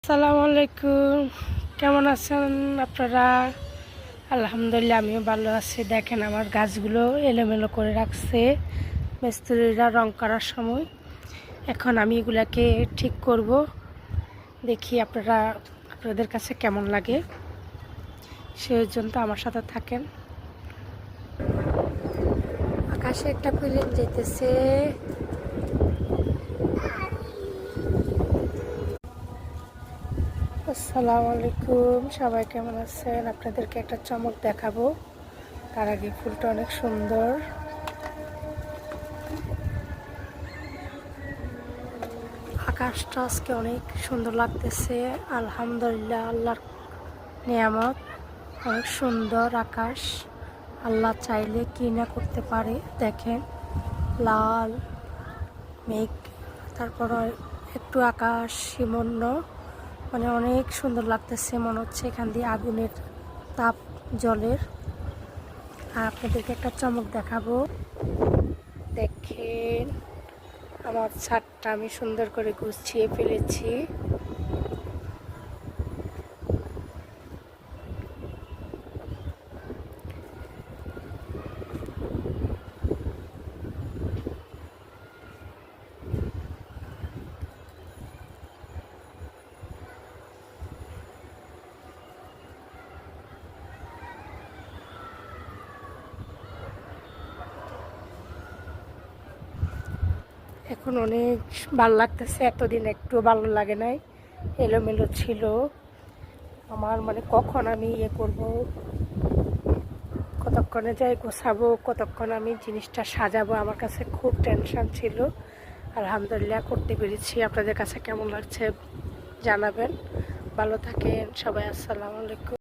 আসসালামু আলাইকুম। কেমন আছেন আপনারা? আলহামদুলিল্লাহ আমিও ভালো আছি। দেখেন আমার গাছগুলো এলোমেলো করে রাখছে মিস্ত্রিরা রং করার সময়। এখন আমি এগুলাকে ঠিক করব। দেখি আপনাদের কাছে কেমন লাগে, সেই জন্য আমার সাথে থাকেন। আকাশে একটা প্লেন যেতেছে। আসসালামু আলাইকুম, সবাই কেমন আছেন? আপনাদেরকে একটা চমক দেখাবো। তার আগে ফুলটা অনেক সুন্দর। আকাশটা আজকে অনেক সুন্দর লাগতেছে। আলহামদুলিল্লাহ, আল্লাহর নিয়ামত। অনেক সুন্দর আকাশ। আল্লাহ চাইলে কি না করতে পারে। দেখেন লাল মেঘ, তারপর একটু আকাশ শিমন্য, মানে অনেক সুন্দর লাগতেছে। মনে হচ্ছে এখান দিয়ে আগুনের তাপ জলের। আর আপনাদেরকে একটা চমক দেখাবো। দেখেন আমার ছাদটা আমি সুন্দর করে গুছিয়ে ফেলেছি। এখন অনেক ভালো লাগতেছে। এতদিন একটু ভালো লাগে নাই, এলোমেলো ছিল আমার। মানে কখন আমি করব, কতক্ষণে যাই গোছাবো, কতক্ষণ আমি জিনিসটা সাজাবো, আমার কাছে খুব টেনশন ছিল। আলহামদুলিল্লাহ করতে পেরেছি। আপনাদের কাছে কেমন লাগছে জানাবেন। ভালো থাকেন সবাই। আসসালামু আলাইকুম।